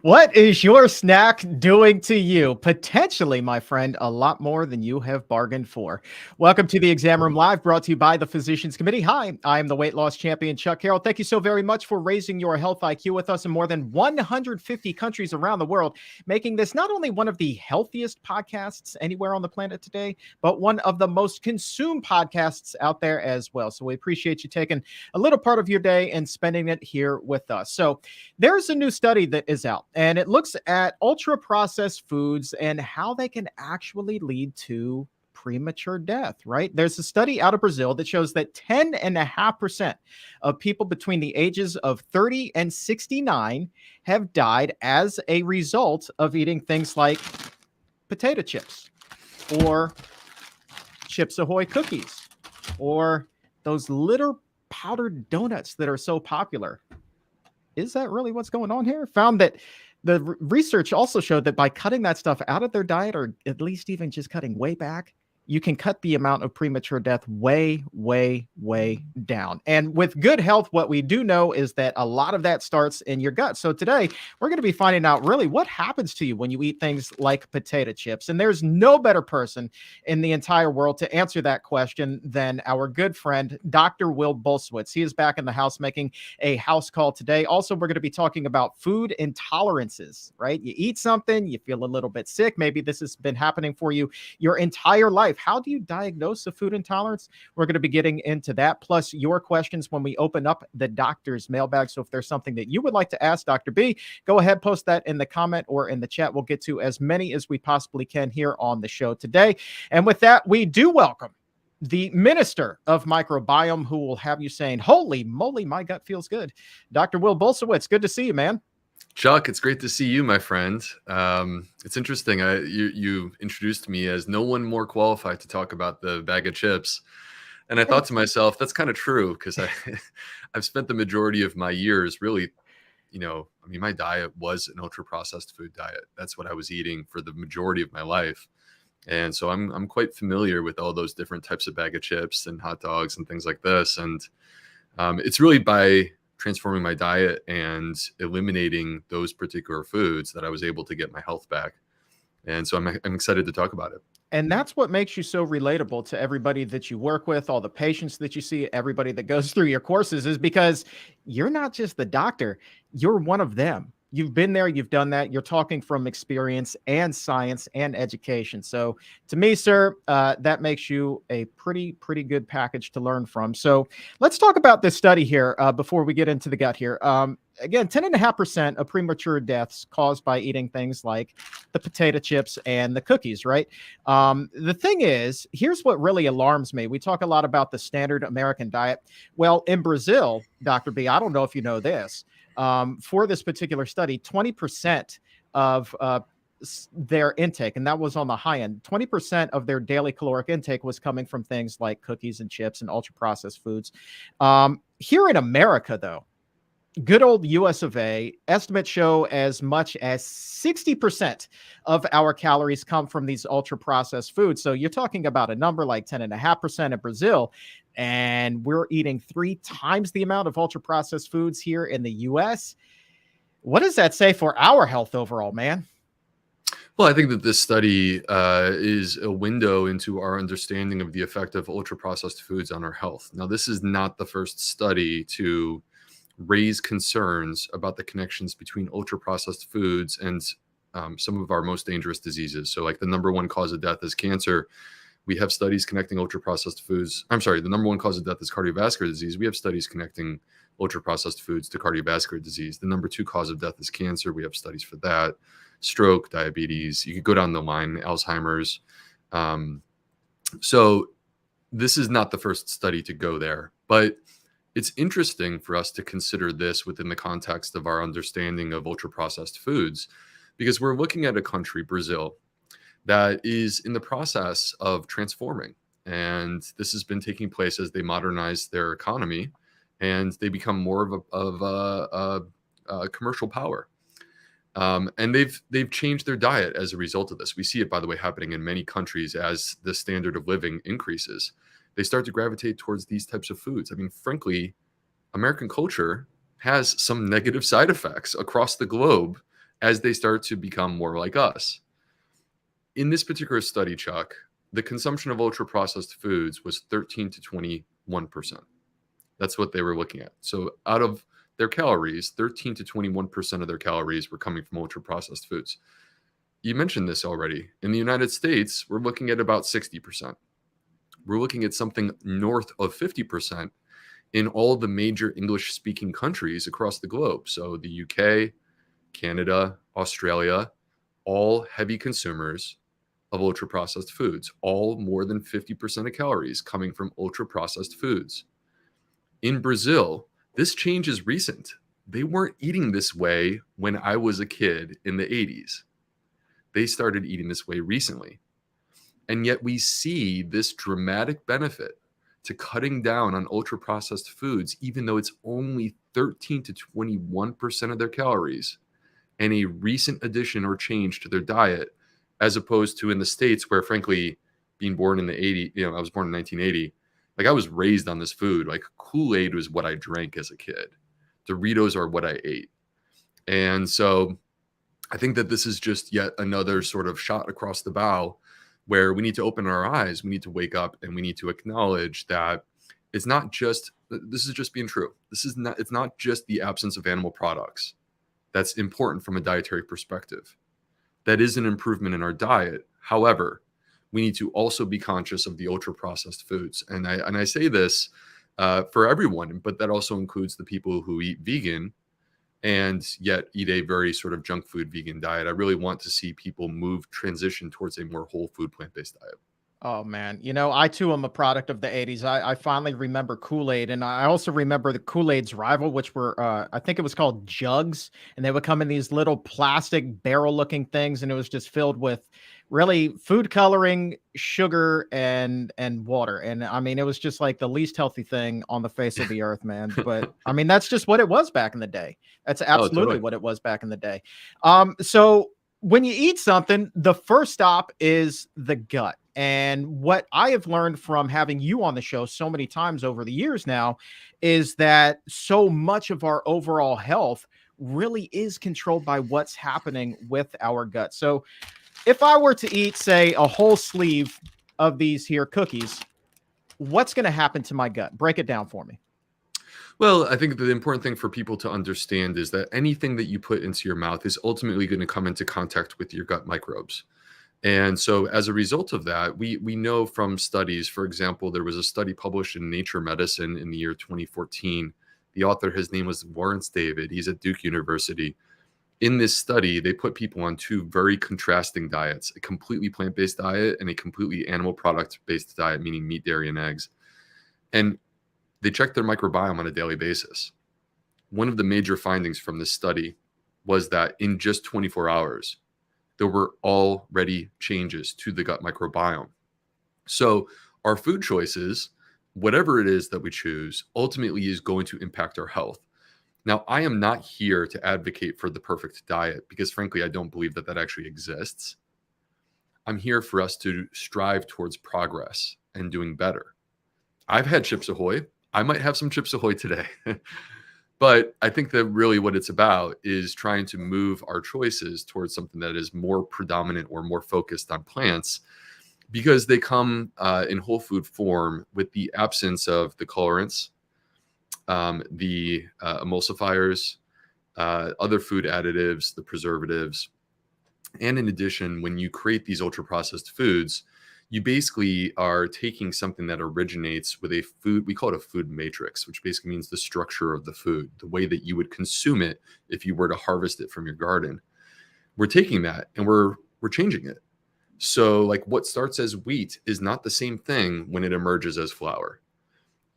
What is your snack doing to you? Potentially, my friend, a lot more than you have bargained for. Welcome to the Exam Room Live, brought to you by the Physicians Committee. Hi, I am the weight loss champion, Chuck Carroll. Thank you so very much for raising your health IQ with us in more than 150 countries around the world, making this not only one of the healthiest podcasts anywhere on the planet today, but one of the most consumed podcasts out there as well. So we appreciate you taking a little part of your day and spending it here with us. So there's a new study that is out, and it looks at ultra processed foods and how they can actually lead to premature death, right? There's a study out of Brazil that shows that 10.5% of people between the ages of 30 and 69 have died as a result of eating things like potato chips or Chips Ahoy cookies or those little powdered donuts that are so popular. Is that really what's going on here? Found that the research also showed that by cutting that stuff out of their diet, or at least even just cutting way back, you can cut the amount of premature death way, way, way down. And with good health, what we do know is that a lot of that starts in your gut. So today, we're going to be finding out really what happens to you when you eat things like potato chips. And there's no better person in the entire world to answer that question than our good friend, Dr. Will Bulsiewicz. He is back in the house making a house call today. Also, we're going to be talking about food intolerances, right? You eat something, you feel a little bit sick. Maybe this has been happening for you your entire life. How do you diagnose a food intolerance? We're going to be getting into that, plus your questions when we open up the doctor's mailbag. So if there's something that you would like to ask Dr. B, go ahead, post that in the comment or in the chat. We'll get to as many as we possibly can here on the show today. And with that, we do welcome the Minister of Microbiome, who will have you saying, holy moly, my gut feels good. Dr. Will Bulsiewicz, good to see you, man. Chuck, it's great to see you, my friend. It's interesting. You introduced me as no one more qualified to talk about the bag of chips. And I thought to myself, that's kind of true, because I've spent the majority of my years really, my diet was an ultra-processed food diet. That's what I was eating for the majority of my life. And so I'm quite familiar with all those different types of bag of chips and hot dogs and things like this. And it's really by transforming my diet and eliminating those particular foods that I was able to get my health back. And so I'm excited to talk about it. And that's what makes you so relatable to everybody that you work with, all the patients that you see, everybody that goes through your courses, is because you're not just the doctor, you're one of them. You've been there, you've done that. You're talking from experience and science and education. So to me, sir, that makes you a pretty good package to learn from. So let's talk about this study here before we get into the gut here. Again, 10.5% of premature deaths caused by eating things like the potato chips and the cookies, right? The thing is, here's what really alarms me. We talk a lot about the standard American diet. Well, in Brazil, Dr. B, I don't know if you know this, for this particular study, 20% of their intake, and that was on the high end, 20% of their daily caloric intake was coming from things like cookies and chips and ultra-processed foods. Here in America, though, good old US of A, estimates show as much as 60% of our calories come from these ultra-processed foods. So you're talking about a number like 10.5% in Brazil, and we're eating 3 times the amount of ultra-processed foods here in the US. What does that say for our health overall, man? Well, I think that this study is a window into our understanding of the effect of ultra-processed foods on our health. Now, this is not the first study to raise concerns about the connections between ultra-processed foods and some of our most dangerous diseases. So like the number one cause of death is cancer. We have studies connecting ultra-processed foods. I'm sorry, the number one cause of death is cardiovascular disease. We have studies connecting ultra-processed foods to cardiovascular disease. The number 2 cause of death is cancer. We have studies for that. Stroke, diabetes. You could go down the line, Alzheimer's. So this is not the first study to go there, but it's interesting for us to consider this within the context of our understanding of ultra-processed foods, because we're looking at a country, Brazil, that is in the process of transforming. And this has been taking place as they modernize their economy and they become more of a commercial power. And they've changed their diet as a result of this. We see it, by the way, happening in many countries as the standard of living increases. They start to gravitate towards these types of foods. I mean, frankly, American culture has some negative side effects across the globe as they start to become more like us. In this particular study, Chuck, the consumption of ultra-processed foods was 13 to 21%. That's what they were looking at. So out of their calories, 13 to 21% of their calories were coming from ultra-processed foods. You mentioned this already. In the United States, we're looking at about 60%. We're looking at something north of 50% in all the major English-speaking countries across the globe. So the UK, Canada, Australia, all heavy consumers of ultra-processed foods, all more than 50% of calories coming from ultra-processed foods. In Brazil, this change is recent. They weren't eating this way when I was a kid in the 80s. They started eating this way recently. And yet we see this dramatic benefit to cutting down on ultra-processed foods, even though it's only 13 to 21% of their calories, and a recent addition or change to their diet, as opposed to in the States where, frankly, being born in the 80s, I was born in 1980, like I was raised on this food. Like Kool-Aid was what I drank as a kid. Doritos are what I ate. And so I think that this is just yet another sort of shot across the bow where we need to open our eyes, we need to wake up, and we need to acknowledge that it's not just, this is just being true. It's not just the absence of animal products that's important from a dietary perspective. That is an improvement in our diet. However, we need to also be conscious of the ultra-processed foods. And I say this for everyone, but that also includes the people who eat vegan and yet eat a very sort of junk food vegan diet. I really want to see people transition towards a more whole food plant-based diet. Oh man, I too am a product of the 80s. I finally remember Kool-Aid, and I also remember the Kool-Aid's rival, which were I think it was called jugs, and they would come in these little plastic barrel-looking things, and it was just filled with really food coloring, sugar, and water. And I mean, it was just like the least healthy thing on the face of the earth, man. But I mean, that's just what it was back in the day. That's absolutely totally what it was back in the day. So when you eat something, the first stop is the gut. And what I have learned from having you on the show so many times over the years now is that so much of our overall health really is controlled by what's happening with our gut. So if I were to eat, say, a whole sleeve of these here cookies, what's going to happen to my gut? Break it down for me. Well, I think the important thing for people to understand is that anything that you put into your mouth is ultimately going to come into contact with your gut microbes. And so as a result of that, we know from studies, for example, there was a study published in Nature Medicine in the year 2014. The author, his name was Lawrence David. He's at Duke University. In this study, they put people on two very contrasting diets, a completely plant-based diet and a completely animal product-based diet, meaning meat, dairy, and eggs. And they checked their microbiome on a daily basis. One of the major findings from this study was that in just 24 hours, there were already changes to the gut microbiome. So our food choices, whatever it is that we choose, ultimately is going to impact our health. Now, I am not here to advocate for the perfect diet because, frankly, I don't believe that that actually exists. I'm here for us to strive towards progress and doing better. I've had Chips Ahoy. I might have some Chips Ahoy today. But I think that really what it's about is trying to move our choices towards something that is more predominant or more focused on plants because they come in whole food form with the absence of the colorants, the emulsifiers, other food additives, the preservatives. And in addition, when you create these ultra-processed foods, you basically are taking something that originates with a food, we call it a food matrix, which basically means the structure of the food, the way that you would consume it if you were to harvest it from your garden. We're taking that and we're changing it. So like what starts as wheat is not the same thing when it emerges as flour.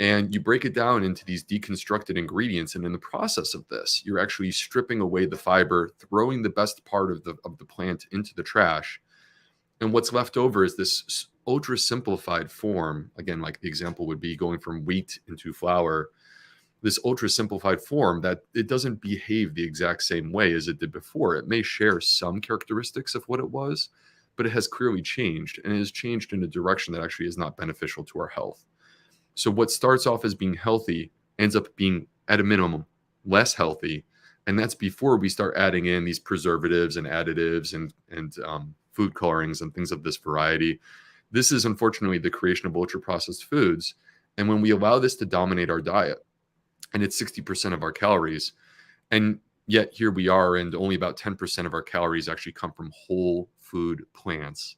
And you break it down into these deconstructed ingredients. And in the process of this, you're actually stripping away the fiber, throwing the best part of the plant into the trash. And what's left over is this ultra simplified form. Again, like the example would be going from wheat into flour, this ultra simplified form that it doesn't behave the exact same way as it did before. It may share some characteristics of what it was, but it has clearly changed, and it has changed in a direction that actually is not beneficial to our health. So what starts off as being healthy ends up being, at a minimum, less healthy. And that's before we start adding in these preservatives and additives and food colorings and things of this variety. This is unfortunately the creation of ultra processed foods. And when we allow this to dominate our diet, and it's 60% of our calories, and yet here we are, and only about 10% of our calories actually come from whole food plants,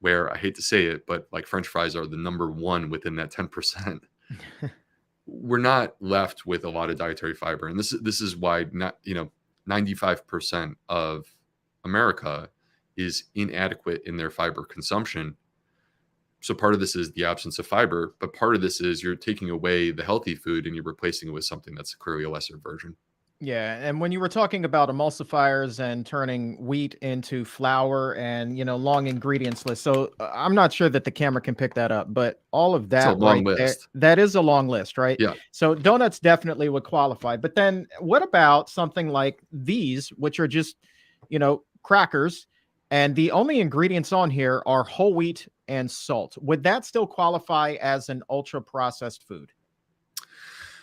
where I hate to say it, but like French fries are the number one within that 10%. We're not left with a lot of dietary fiber. And this is why 95% of America is inadequate in their fiber consumption. So part of this is the absence of fiber, but part of this is you're taking away the healthy food and you're replacing it with something that's clearly a lesser version. Yeah, and when you were talking about emulsifiers and turning wheat into flour and, long ingredients list. So I'm not sure that the camera can pick that up, but all of that It's a long right there, list. that is a long list, right? Yeah. So donuts definitely would qualify. But then what about something like these, which are just, crackers, and the only ingredients on here are whole wheat and salt? Would that still qualify as an ultra processed food?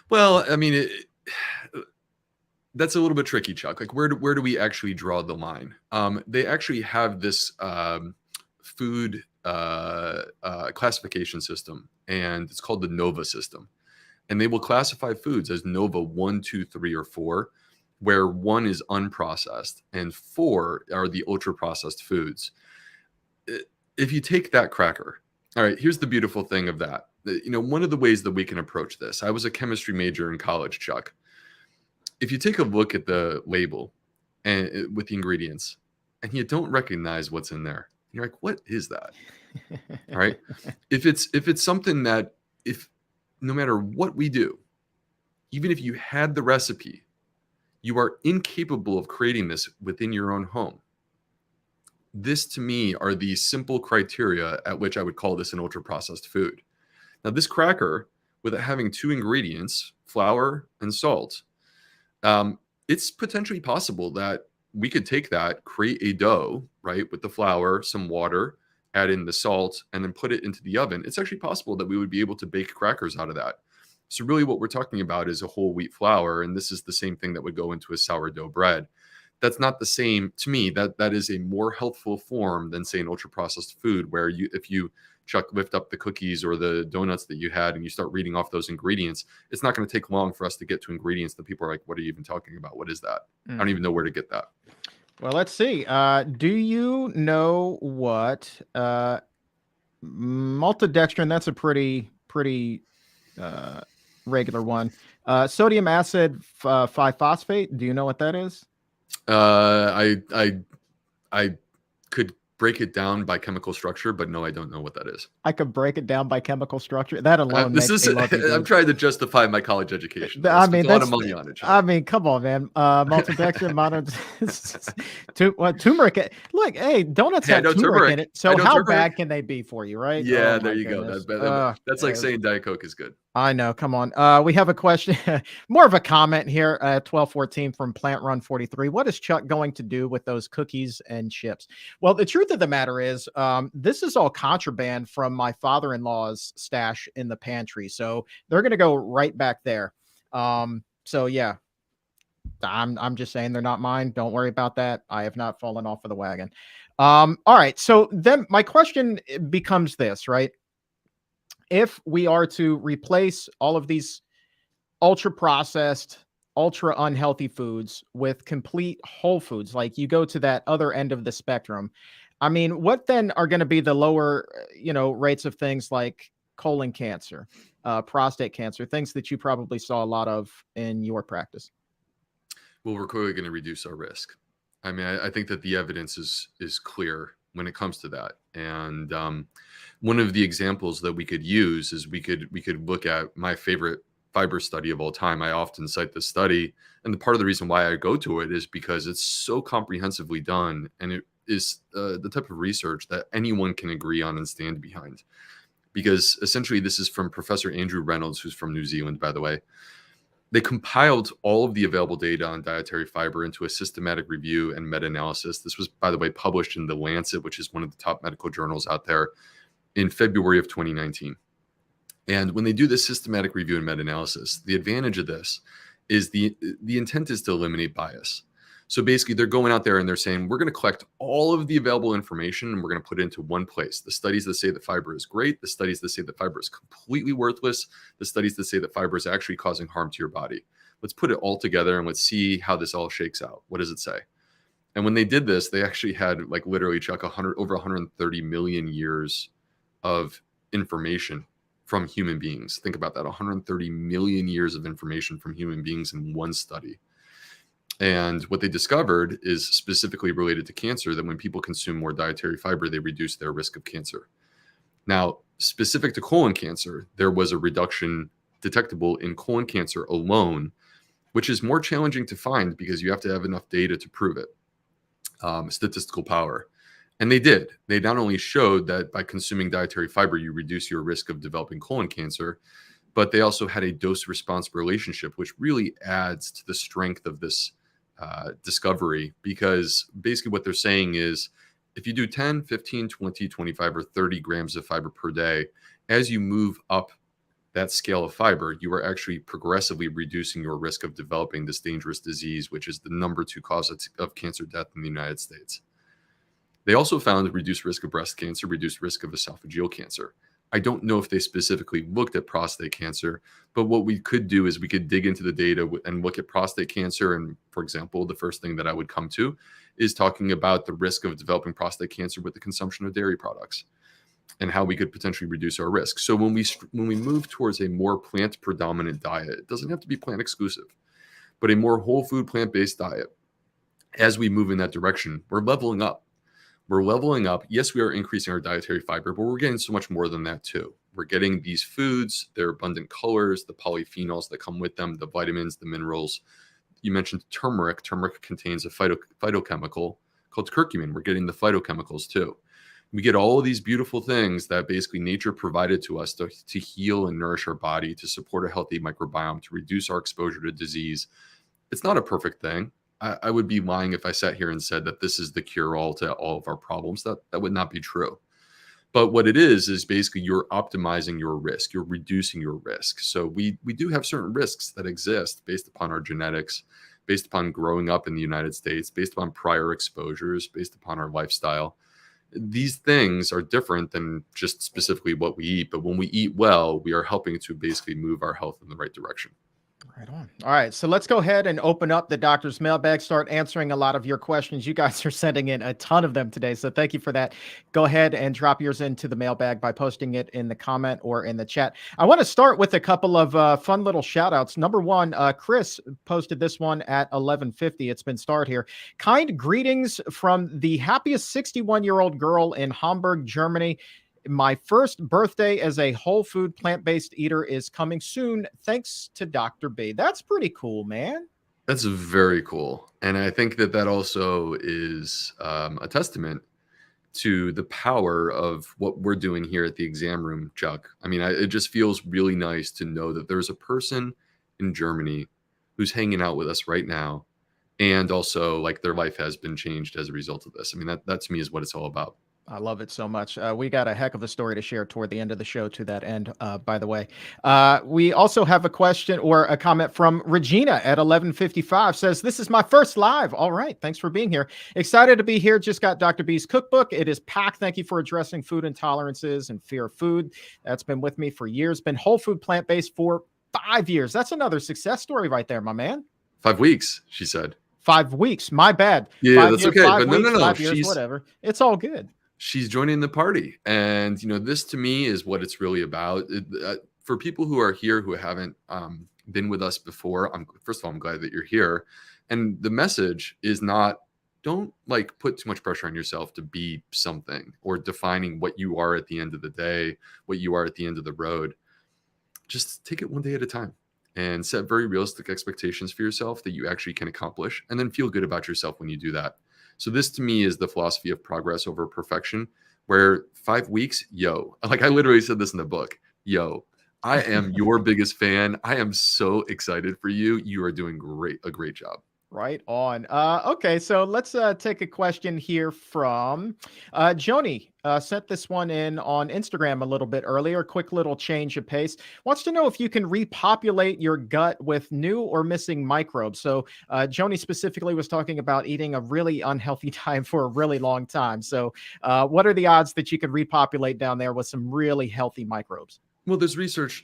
Well, I mean, that's a little bit tricky, Chuck. Like, where do we actually draw the line? They actually have this food classification system, and it's called the NOVA system. And they will classify foods as NOVA 1, 2, 3, or 4, where 1 is unprocessed and 4 are the ultra processed foods. If you take that cracker, all right, here's the beautiful thing of that. One of the ways that we can approach this, I was a chemistry major in college, Chuck. If you take a look at the label and with the ingredients and you don't recognize what's in there, you're like, what is that? All right. If it's something that, if no matter what we do, even if you had the recipe, you are incapable of creating this within your own home. This to me are the simple criteria at which I would call this an ultra processed food. Now, this cracker, with it having 2 ingredients, flour and salt, it's potentially possible that we could take that, create a dough, right, with the flour, some water, add in the salt, and then put it into the oven. It's actually possible that we would be able to bake crackers out of that. So really what we're talking about is a whole wheat flour, and this is the same thing that would go into a sourdough bread. That's not the same to me. That is a more healthful form than, say, an ultra processed food, where if you Chuck, lift up the cookies or the donuts that you had and you start reading off those ingredients, it's not going to take long for us to get to ingredients that people are like, what are you even talking about? What is that? I don't even know where to get that. Well, let's see. Do you know what maltodextrin? That's a pretty regular one. Sodium acid 5-phosphate. Do you know what that is? I could break it down by chemical structure, but no, I don't know what that is. I could break it down by chemical structure. That alone makes me love you. I'm trying to justify my college education. I mean, that's a lot of money on it. I mean, come on, man. Maltodextrin, turmeric. Look, hey, donuts have turmeric in it. So how bad can they be for you, right? Yeah, there you go. That's like saying Diet Coke is good. I know. Come on. We have a question, more of a comment here at 1214 from Plant Run 43. What is Chuck going to do with those cookies and chips? Well, the truth of the matter is, this is all contraband from my father-in-law's stash in the pantry. So they're going to go right back there. So yeah, I'm just saying they're not mine. Don't worry about that. I have not fallen off of the wagon. All right. So then my question becomes this, right? If we are to replace all of these ultra processed, ultra unhealthy foods with complete whole foods, like you go to that other end of the spectrum, I mean, what then are going to be the lower, rates of things like colon cancer, prostate cancer, things that you probably saw a lot of in your practice? Well, we're clearly going to reduce our risk. I mean, I think that the evidence is clear when it comes to that. And one of the examples that we could use is we could look at my favorite fiber study of all time. I often cite this study, and the part of the reason why I go to it is because it's so comprehensively done, and it is the type of research that anyone can agree on and stand behind. Because essentially, this is from Professor Andrew Reynolds, who's from New Zealand, by the way. They compiled all of the available data on dietary fiber into a systematic review and meta-analysis. This was, by the way, published in The Lancet, which is one of the top medical journals out there, in February of 2019. And when they do this systematic review and meta-analysis, the advantage of this is the intent is to eliminate bias. So basically, they're going out there and they're saying, we're going to collect all of the available information and we're going to put it into one place. The studies that say that fiber is great, the studies that say that fiber is completely worthless, the studies that say that fiber is actually causing harm to your body. Let's put it all together and let's see how this all shakes out. What does it say? And when they did this, they actually had like literally, Chuck, over 130 million years of information from human beings. Think about that, 130 million years of information from human beings in one study. And what they discovered is specifically related to cancer, that when people consume more dietary fiber, they reduce their risk of cancer. Now, specific to colon cancer, there was a reduction detectable in colon cancer alone, which is more challenging to find because you have to have enough data to prove it, statistical power. And they did. They not only showed that by consuming dietary fiber, you reduce your risk of developing colon cancer, but they also had a dose-response relationship, which really adds to the strength of this discovery, because basically what they're saying is if you do 10, 15, 20, 25, or 30 grams of fiber per day, as you move up that scale of fiber, you are actually progressively reducing your risk of developing this dangerous disease, which is the #2 cause of cancer death in the United States. They also found reduced risk of breast cancer, reduced risk of esophageal cancer. I don't know if they specifically looked at prostate cancer, but what we could do is we could dig into the data and look at prostate cancer. And for example, the first thing that I would come to is talking about the risk of developing prostate cancer with the consumption of dairy products and how we could potentially reduce our risk. So when we move towards a more plant predominant diet, it doesn't have to be plant exclusive, but a more whole food plant-based diet, as we move in that direction, we're leveling up. We're leveling up. Yes, we are increasing our dietary fiber, but we're getting so much more than that too. We're getting these foods, their abundant colors, the polyphenols that come with them, the vitamins, the minerals. You mentioned turmeric. Turmeric contains a phytochemical called curcumin. We're getting the phytochemicals too. We get all of these beautiful things that basically nature provided to us to heal and nourish our body, to support a healthy microbiome, to reduce our exposure to disease. It's not a perfect thing. I would be lying if I sat here and said that this is the cure-all to all of our problems. That would not be true. But what it is basically you're optimizing your risk. You're reducing your risk. So we do have certain risks that exist based upon our genetics, based upon growing up in the United States, based upon prior exposures, based upon our lifestyle. These things are different than just specifically what we eat. But when we eat well, we are helping to basically move our health in the right direction. Right on. All right. So let's go ahead and open up the doctor's mailbag, start answering a lot of your questions. You guys are sending in a ton of them today. So thank you for that. Go ahead and drop yours into the mailbag by posting it in the comment or in the chat. I want to start with a couple of fun little shout outs. Number one, Chris posted this one at 11:50. It's been starred here. Kind greetings from the happiest 61-year-old girl in Hamburg, Germany. My first birthday as a whole food plant-based eater is coming soon. Thanks to Dr. B. That's pretty cool, man. That's very cool. And I think that also is a testament to the power of what we're doing here at the exam room, Chuck. I mean, it just feels really nice to know that there's a person in Germany who's hanging out with us right now. And also like their life has been changed as a result of this. I mean, that to me is what it's all about. I love it so much. We got a heck of a story to share toward the end of the show to that end, by the way. We also have a question or a comment from Regina at 11:55 says, this is my first live. All right. Thanks for being here. Excited to be here. Just got Dr. B's cookbook. It is packed. Thank you for addressing food intolerances and fear of food. That's been with me for years. Been whole food plant-based for 5 years. That's another success story right there, my man. 5 weeks, she said. 5 weeks. My bad. Yeah, that's okay. But weeks, no. 5 years, whatever. It's all good. She's joining the party. And, this to me is what it's really about. For people who are here who haven't been with us before, first of all, I'm glad that you're here. And the message is not, don't put too much pressure on yourself to be something or defining what you are at the end of the day, what you are at the end of the road. Just take it one day at a time and set very realistic expectations for yourself that you actually can accomplish, and then feel good about yourself when you do that. So this to me is the philosophy of progress over perfection, where 5 weeks, I literally said this in the book, I am your biggest fan. I am so excited for you. You are doing a great job. Right on. Okay, so let's take a question here from Joni. Sent this one in on Instagram a little bit earlier. Quick little change of pace. Wants to know if you can repopulate your gut with new or missing microbes. So Joni specifically was talking about eating a really unhealthy diet for a really long time. So what are the odds that you can repopulate down there with some really healthy microbes? Well, there's research,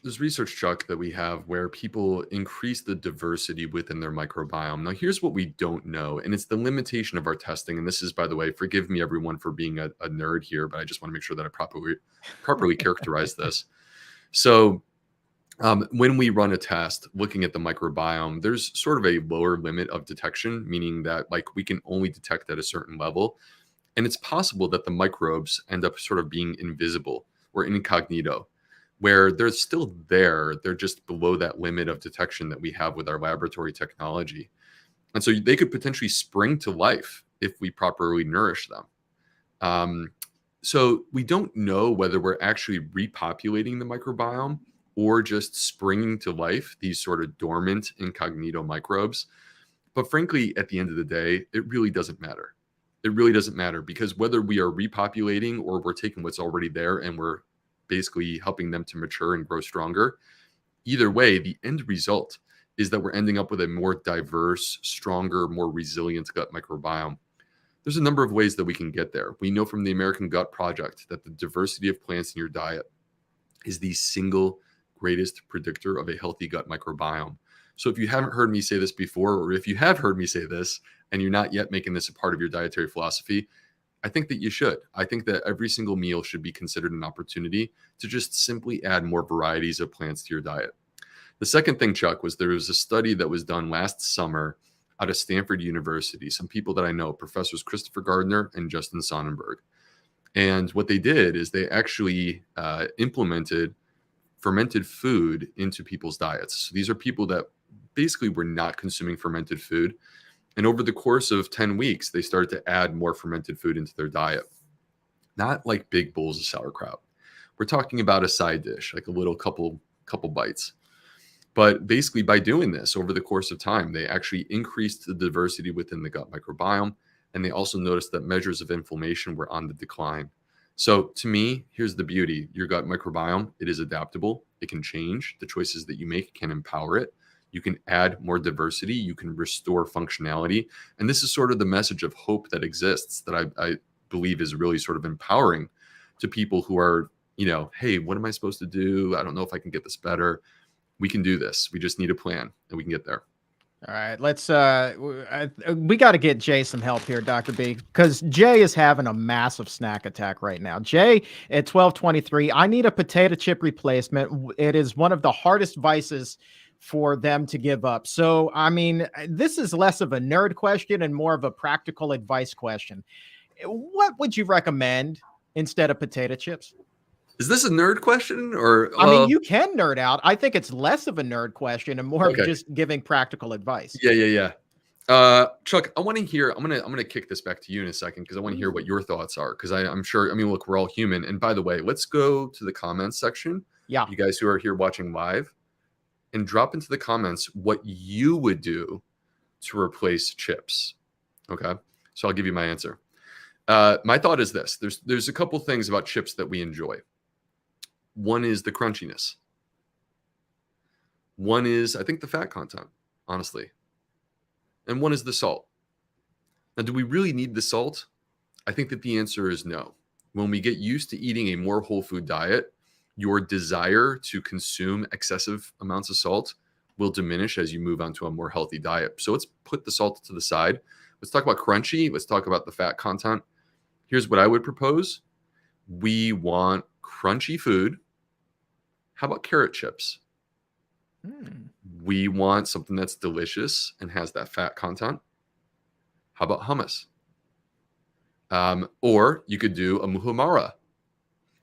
Chuck, that we have where people increase the diversity within their microbiome. Now, here's what we don't know, and it's the limitation of our testing. And this is, by the way, forgive me, everyone, for being a nerd here, but I just want to make sure that I properly characterize this. So, when we run a test looking at the microbiome, there's sort of a lower limit of detection, meaning that like we can only detect at a certain level. And it's possible that the microbes end up sort of being invisible or incognito, where they're still there. They're just below that limit of detection that we have with our laboratory technology. And so they could potentially spring to life if we properly nourish them. So we don't know whether we're actually repopulating the microbiome or just springing to life these sort of dormant incognito microbes. But frankly, at the end of the day, it really doesn't matter. It really doesn't matter, because whether we are repopulating or we're taking what's already there and we're basically helping them to mature and grow stronger, either way, the end result is that we're ending up with a more diverse, stronger, more resilient gut microbiome. There's a number of ways that we can get there. We know from the American Gut Project that the diversity of plants in your diet is the single greatest predictor of a healthy gut microbiome. So if you haven't heard me say this before, or if you have heard me say this and you're not yet making this a part of your dietary philosophy, I think that you should. I think that every single meal should be considered an opportunity to just simply add more varieties of plants to your diet. The second thing, Chuck, was there was a study that was done last summer out of Stanford University. Some people that I know, Professors Christopher Gardner and Justin Sonnenberg. And what they did is they actually implemented fermented food into people's diets. So these are people that basically were not consuming fermented food. And over the course of 10 weeks, they started to add more fermented food into their diet. Not like big bowls of sauerkraut. We're talking about a side dish, like a little couple bites. But basically, by doing this over the course of time, they actually increased the diversity within the gut microbiome. And they also noticed that measures of inflammation were on the decline. So to me, here's the beauty. Your gut microbiome, it is adaptable. It can change. The choices that you make can empower it. You can add more diversity. You can restore functionality. And this is sort of the message of hope that exists that I believe is really sort of empowering to people who are, hey, what am I supposed to do? I don't know if I can get this better. We can do this. We just need a plan and we can get there. All right, let's we got to get Jay some help here, Dr. B, because Jay is having a massive snack attack right now. Jay at 12:23, I need a potato chip replacement. It is one of the hardest vices for them to give up. So, I mean, this is less of a nerd question and more of a practical advice question. What would you recommend instead of potato chips? Is this a nerd question or? I mean, you can nerd out. I think it's less of a nerd question and more Okay. of just giving practical advice. Yeah. Chuck, I want to hear. I'm gonna kick this back to you in a second because I want to hear what your thoughts are. Because I'm sure. I mean, look, we're all human. And by the way, let's go to the comments section. Yeah. You guys who are here watching live, and drop into the comments what you would do to replace chips. Okay, so I'll give you my answer. My thought is this: there's a couple things about chips that we enjoy. One is the crunchiness. One is, I think, the fat content, honestly. And one is the salt. Now, do we really need the salt? I think that the answer is no. When we get used to eating a more whole food diet, your desire to consume excessive amounts of salt will diminish as you move on to a more healthy diet. So let's put the salt to the side. Let's talk about crunchy. Let's talk about the fat content. Here's what I would propose. We want crunchy food. How about carrot chips? We want something that's delicious and has that fat content. How about hummus? Or you could do a muhammara.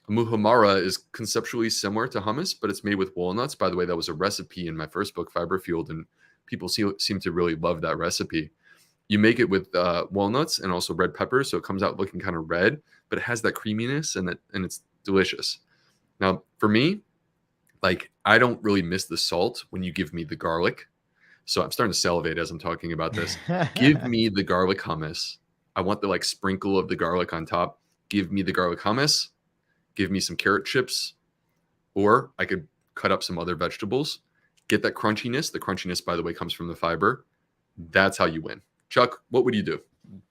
A muhammara is conceptually similar to hummus, but it's made with walnuts. By the way, that was a recipe in my first book, Fiber Fueled, and people seem to really love that recipe. You make it with walnuts and also red pepper, so it comes out looking kind of red, but it has that creaminess and it's delicious. Now, for me, like, I don't really miss the salt when you give me the garlic. So I'm starting to salivate as I'm talking about this. Give me the garlic hummus. I want the like sprinkle of the garlic on top. Give me the garlic hummus. Give me some carrot chips. Or I could cut up some other vegetables. Get that crunchiness. The crunchiness, by the way, comes from the fiber. That's how you win. Chuck, what would you do?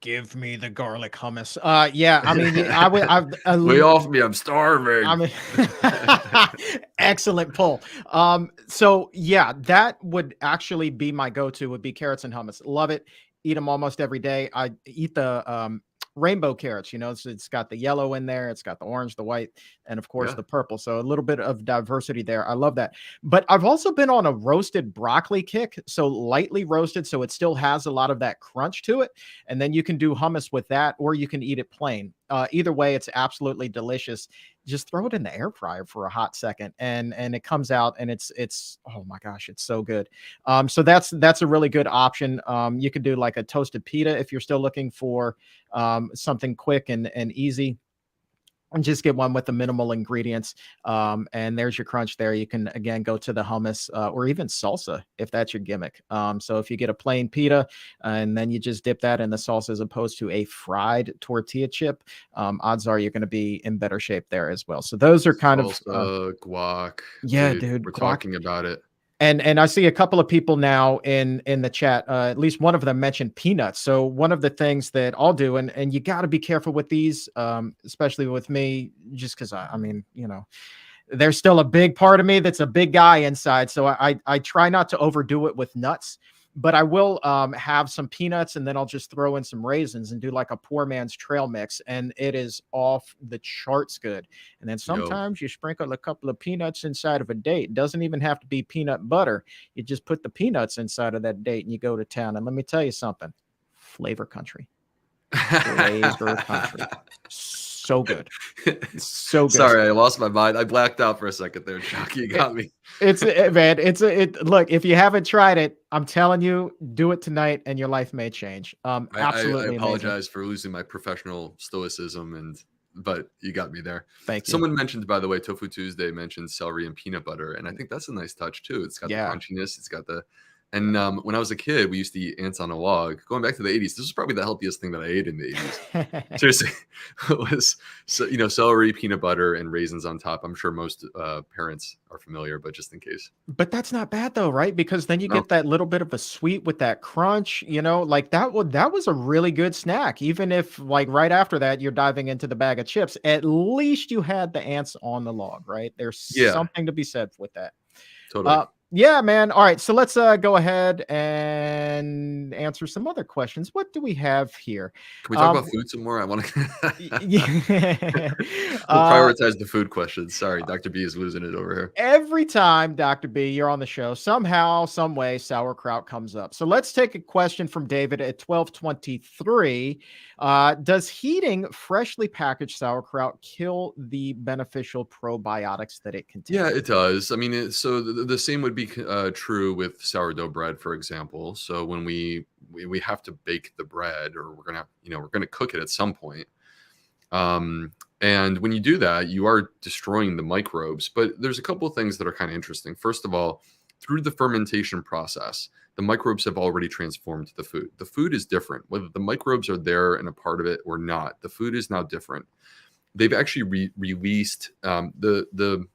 Give me the garlic hummus. Yeah, I mean, I would. Lay off me. I'm starving. I mean, excellent pull. So yeah, that would actually be my go-to. Would be carrots and hummus. Love it. Eat them almost every day. I eat the rainbow carrots. You know, it's got the yellow in there. It's got the orange, the white, and of course Yeah. the purple. So a little bit of diversity there. I love that. But I've also been on a roasted broccoli kick. So lightly roasted, so it still has a lot of that crunch to it. And then you can do hummus with that, or you can eat it plain. Either way, it's absolutely delicious. Just throw it in the air fryer for a hot second, and it comes out, and it's oh my gosh, it's so good. So that's a really good option. You could do like a toasted pita if you're still looking for something quick and easy. And just get one with the minimal ingredients. And there's your crunch there. You can, again, go to the hummus or even salsa if that's your gimmick. So if you get a plain pita and then you just dip that in the salsa as opposed to a fried tortilla chip, odds are you're going to be in better shape there as well. So those are kind Salsa, guac. yeah, dude, We're guac. talking about it. And I see a couple of people now in the chat. At least one of them mentioned peanuts. So one of the things that I'll do, and you got to be careful with these, especially with me, just because I mean, you know, there's still a big part of me that's a big guy inside. So I try not to overdo it with nuts, but I will have some peanuts, and then I'll just throw in some raisins and do like a poor man's trail mix, and it is off the charts good. And then sometimes you sprinkle a couple of peanuts inside of a date. It doesn't even have to be peanut butter. You just put the peanuts inside of that date and you go to town. And let me tell you something, flavor country. Flavor country. So good. So good. Sorry, I lost my mind. I blacked out for a second there, Chuck. You got me. Man, look, if you haven't tried it, I'm telling you, do it tonight and your life may change. Absolutely. I apologize for losing my professional stoicism, but you got me there. Thank you. Someone mentioned, by the way, Tofu Tuesday mentioned celery and peanut butter, and I think that's a nice touch too. It's got the crunchiness. It's got the And when I was a kid, we used to eat ants on a log. Going back to the 80s, this was probably the healthiest thing that I ate in the 80s. Seriously, it was, celery, peanut butter, and raisins on top. I'm sure most parents are familiar, but just in case. But that's not bad though, right? Because then you get that little bit of a sweet with that crunch, like that was a really good snack. Even if like right after that, you're diving into the bag of chips, at least you had the ants on the log, right? There's something to be said with that. Totally. Yeah, man. All right. So let's go ahead and answer some other questions. What do we have here? Can we talk about food some more? I want to we'll prioritize the food questions. Sorry, Dr. B is losing it over here. Every time, Dr. B, you're on the show, somehow, some way, sauerkraut comes up. So let's take a question from David at 1223. Does heating freshly packaged sauerkraut kill the beneficial probiotics that it contains? Yeah, it does. I mean, so the same would be true with sourdough bread, for example. So when we have to bake the bread, or we're gonna cook it at some point. And when you do that, you are destroying the microbes. But there's a couple of things that are kind of interesting. First of all, through the fermentation process, the microbes have already transformed the food. The food is different, whether the microbes are there and a part of it or not. The food is now different. They've actually released the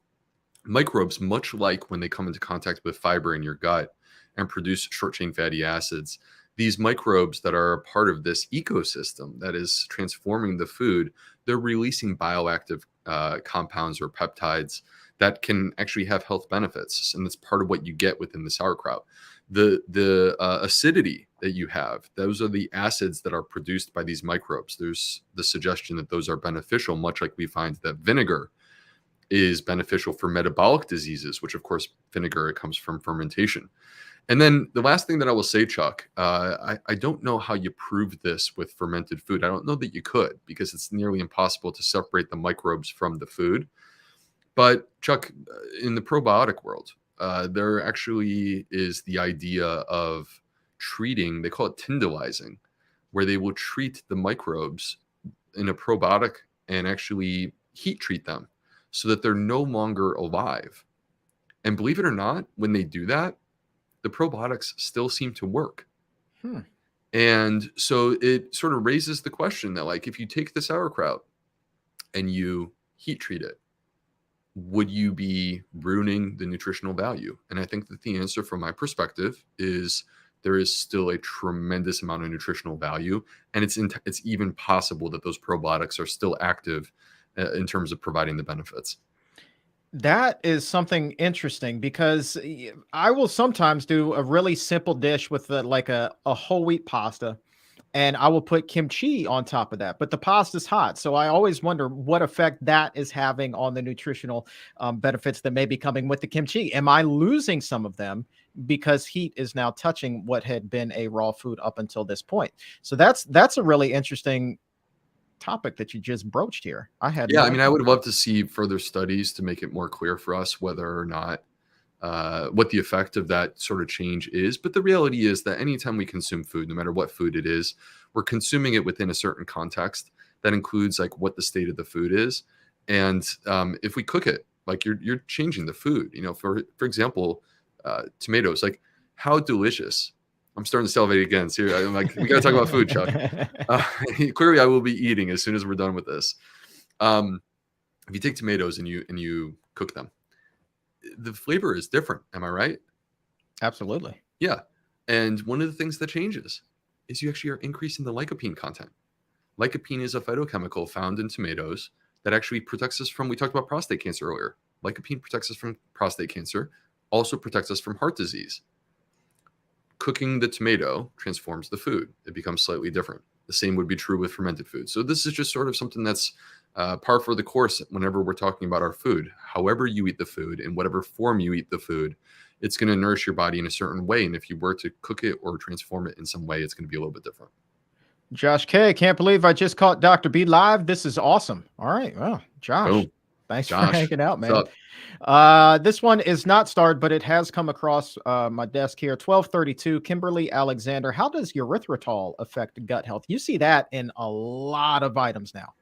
microbes, much like when they come into contact with fiber in your gut and produce short chain fatty acids. These microbes that are a part of this ecosystem that is transforming the food, they're releasing bioactive compounds or peptides that can actually have health benefits. And that's part of what you get within the sauerkraut. The acidity that you have, those are the acids that are produced by these microbes. There's the suggestion that those are beneficial, much like we find that vinegar is beneficial for metabolic diseases, which of course, vinegar, it comes from fermentation. And then the last thing that I will say, Chuck, I don't know how you prove this with fermented food. I don't know that you could, because it's nearly impossible to separate the microbes from the food. But Chuck, in the probiotic world, there actually is the idea of treating, they call it tyndalizing, where they will treat the microbes in a probiotic and actually heat treat them so that they're no longer alive. And believe it or not, when they do that, the probiotics still seem to work. Hmm. And so it sort of raises the question that, like, if you take the sauerkraut and you heat treat it, would you be ruining the nutritional value? And I think that the answer from my perspective is there is still a tremendous amount of nutritional value. And it's even possible that those probiotics are still active in terms of providing the benefits. That is something interesting because I will sometimes do a really simple dish with like a whole wheat pasta, and I will put kimchi on top of that. But the pasta's hot, so I always wonder what effect that is having on the nutritional benefits that may be coming with the kimchi. Am I losing some of them because heat is now touching what had been a raw food up until this point? So that's a really interesting topic that you just broached here. I had Yeah, no I mean, I idea. would love to see further studies to make it more clear for us whether or not what the effect of that sort of change is. But the reality is that anytime we consume food, no matter what food it is, we're consuming it within a certain context that includes like what the state of the food is. And if we cook it, like you're changing the food. You know, for example, tomatoes. Like how delicious. I'm starting to salivate again. So I'm like, we got to talk about food, Chuck. Uh, Clearly, I will be eating as soon as we're done with this. If you take tomatoes and you cook them, the flavor is different. Am I right? Absolutely. Yeah. And one of the things that changes is you actually are increasing the lycopene content. Lycopene is a phytochemical found in tomatoes that actually protects us from, we talked about prostate cancer earlier. Lycopene protects us from prostate cancer, also protects us from heart disease. Cooking the tomato transforms the food. It becomes slightly different. The same would be true with fermented food. So this is just sort of something that's par for the course whenever we're talking about our food. However you eat the food, in whatever form you eat the food, it's going to nourish your body in a certain way. And if you were to cook it or transform it in some way, it's going to be a little bit different. Josh K, can't believe I just caught Dr. B live. This is awesome. All right. Well, Josh, Boom. thanks for Josh, hanging out, what's man. up? This one is not starred, but it has come across my desk here. 1232, Kimberly Alexander. How does erythritol affect gut health? You see that in a lot of items now.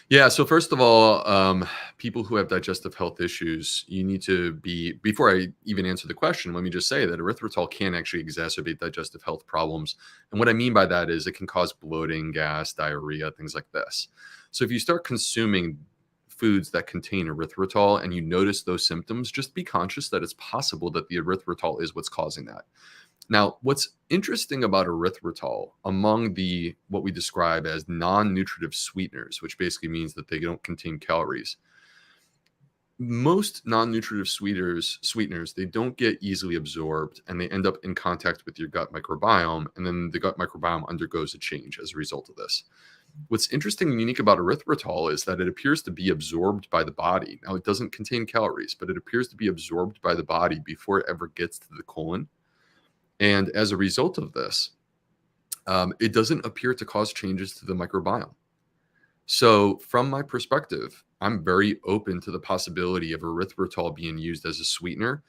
Yeah. So first of all, people who have digestive health issues, you need to be, before I even answer the question, let me just say that erythritol can actually exacerbate digestive health problems. And what I mean by that is it can cause bloating, gas, diarrhea, things like this. So if you start consuming foods that contain erythritol and you notice those symptoms, just be conscious that it's possible that the erythritol is what's causing that. Now, what's interesting about erythritol among the what we describe as non-nutritive sweeteners, which basically means that they don't contain calories. Most non-nutritive sweeteners, they don't get easily absorbed and they end up in contact with your gut microbiome, and then the gut microbiome undergoes a change as a result of this. What's interesting and unique about erythritol is that it appears to be absorbed by the body. Now, it doesn't contain calories, but it appears to be absorbed by the body before it ever gets to the colon. And as a result of this, it doesn't appear to cause changes to the microbiome. So from my perspective, I'm very open to the possibility of erythritol being used as a sweetener.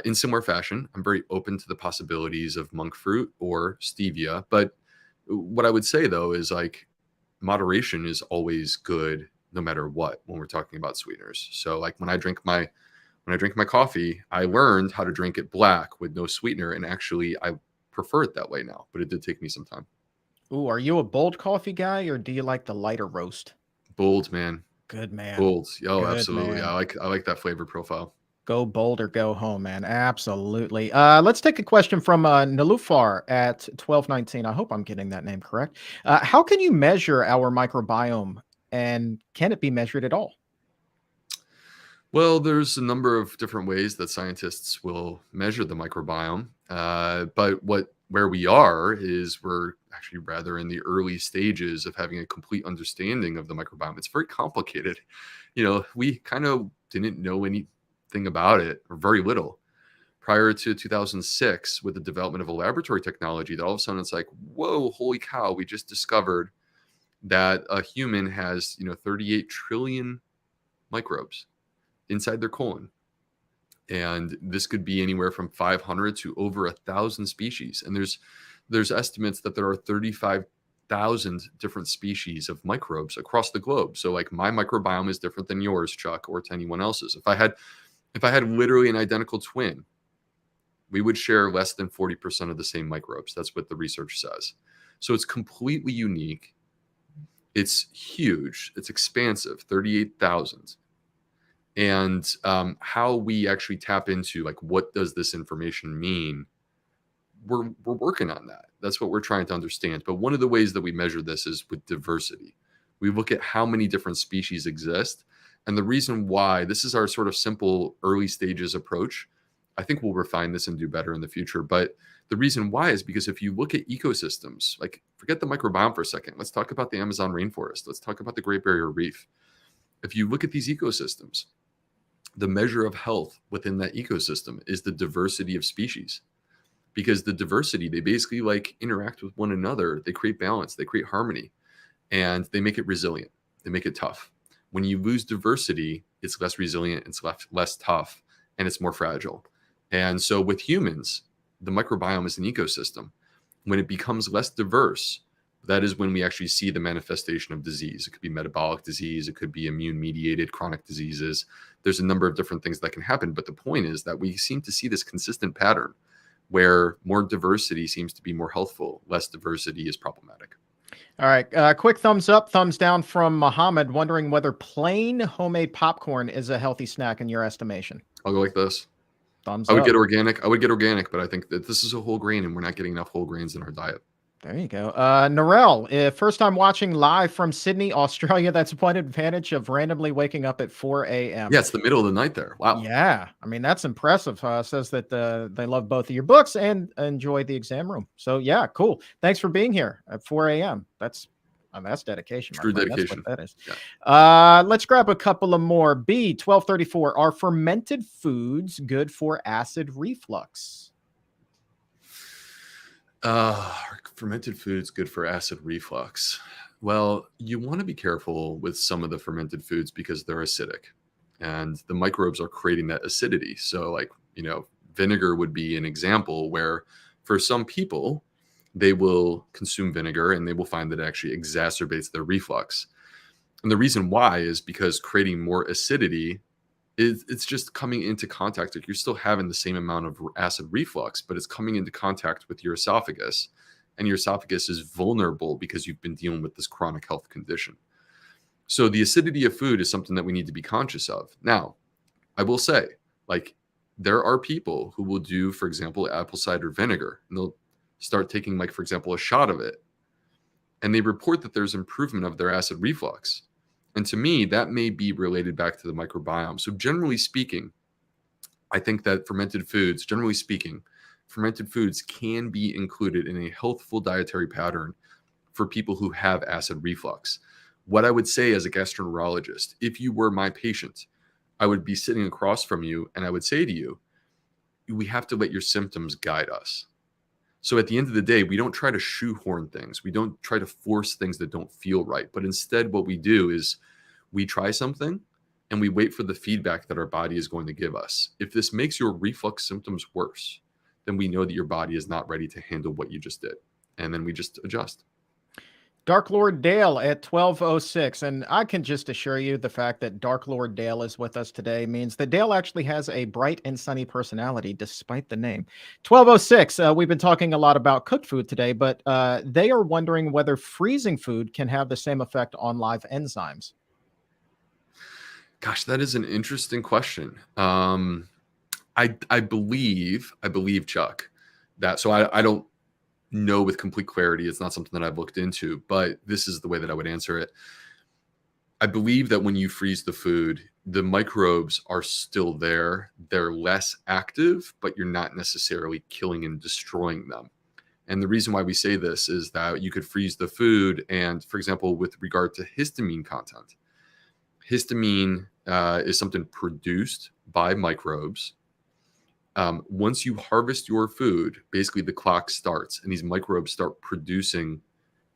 In similar fashion, I'm very open to the possibilities of monk fruit or stevia. But what I would say, though, is like moderation is always good no matter what when we're talking about sweeteners. So like when I drink my coffee, I learned how to drink it black with no sweetener. And actually, I prefer it that way now, but it did take me some time. Ooh, are you a bold coffee guy or do you like the lighter roast? Bold, man. Good man. Bold. Oh, Good absolutely. man. I like that flavor profile. Go bold or go home, man. Absolutely. Let's take a question from Nilufar at 1219. I hope I'm getting that name correct. How can you measure our microbiome, and can it be measured at all? Well, there's a number of different ways that scientists will measure the microbiome. But where we are is we're actually rather in the early stages of having a complete understanding of the microbiome. It's very complicated. You know, we kind of didn't know anything about it, or very little, prior to 2006 with the development of a laboratory technology that all of a sudden it's like, whoa, holy cow, we just discovered that a human has, 38 trillion microbes inside their colon. And this could be anywhere from 500 to over 1,000 species. And there's estimates that there are 35,000 different species of microbes across the globe. So like my microbiome is different than yours, Chuck, or to anyone else's. If I had literally an identical twin, we would share less than 40% of the same microbes. That's what the research says. So it's completely unique. It's huge. It's expansive, 38,000. And how we actually tap into, like, what does this information mean? We're working on that. That's what we're trying to understand. But one of the ways that we measure this is with diversity. We look at how many different species exist. And the reason why, this is our sort of simple early stages approach. I think we'll refine this and do better in the future. But the reason why is because if you look at ecosystems, like, forget the microbiome for a second. Let's talk about the Amazon rainforest. Let's talk about the Great Barrier Reef. If you look at these ecosystems, the measure of health within that ecosystem is the diversity of species. Because the diversity, they basically like interact with one another. They create balance, they create harmony, and they make it resilient. They make it tough. When you lose diversity, it's less resilient, it's less tough, and it's more fragile. And so with humans, the microbiome is an ecosystem. When it becomes less diverse, that is when we actually see the manifestation of disease. It could be metabolic disease. It could be immune-mediated chronic diseases. There's a number of different things that can happen. But the point is that we seem to see this consistent pattern where more diversity seems to be more healthful. Less diversity is problematic. All right. Quick thumbs up, thumbs down from Muhammad, wondering whether plain homemade popcorn is a healthy snack in your estimation. I'll go like this. Thumbs I would up. get organic. I would get organic, but I think that this is a whole grain and we're not getting enough whole grains in our diet. There you go. Narelle, first time watching live from Sydney, Australia. That's one advantage of randomly waking up at 4 a.m. Yeah, it's the middle of the night there. Wow. Yeah. I mean, that's impressive. Says that they love both of your books and enjoy the exam room. So, yeah, cool. Thanks for being here at 4 a.m. That's dedication. True dedication. That's what that is. Yeah. Let's grab a couple of more. B1234. Are fermented foods good for acid reflux? Fermented foods good for acid reflux. Well, you want to be careful with some of the fermented foods because they're acidic and the microbes are creating that acidity. So, like, vinegar would be an example where for some people, they will consume vinegar and they will find that it actually exacerbates their reflux. And the reason why is because creating more acidity, it's just coming into contact. Like, you're still having the same amount of acid reflux, but it's coming into contact with your esophagus. And your esophagus is vulnerable because you've been dealing with this chronic health condition. So the acidity of food is something that we need to be conscious of. Now, I will say, like, there are people who will do, for example, apple cider vinegar, and they'll start taking, like, for example, a shot of it. And they report that there's improvement of their acid reflux. And to me, that may be related back to the microbiome. So generally speaking, I think that fermented foods can be included in a healthful dietary pattern for people who have acid reflux. What I would say as a gastroenterologist, if you were my patient, I would be sitting across from you and I would say to you, we have to let your symptoms guide us. So at the end of the day, we don't try to shoehorn things. We don't try to force things that don't feel right. But instead, what we do is we try something and we wait for the feedback that our body is going to give us. If this makes your reflux symptoms worse, then we know that your body is not ready to handle what you just did. And then we just adjust. Dark Lord Dale at 1206. And I can just assure you the fact that Dark Lord Dale is with us today means that Dale actually has a bright and sunny personality despite the name. 1206. We've been talking a lot about cooked food today, but they are wondering whether freezing food can have the same effect on live enzymes. Gosh, that is an interesting question. I believe, Chuck, that, so I don't know with complete clarity. It's not something that I've looked into, but this is the way that I would answer it. I believe that when you freeze the food, the microbes are still there. They're less active, but you're not necessarily killing and destroying them. And the reason why we say this is that you could freeze the food. And for example, with regard to histamine content, histamine is something produced by microbes. Once you harvest your food, basically the clock starts and these microbes start producing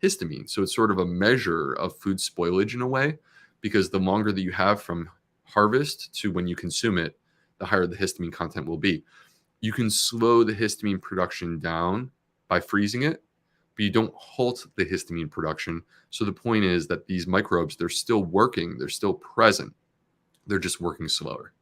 histamine. So it's sort of a measure of food spoilage in a way, because the longer that you have from harvest to when you consume it, the higher the histamine content will be. You can slow the histamine production down by freezing it, but you don't halt the histamine production. So the point is that these microbes, they're still working, they're still present. They're just working slower.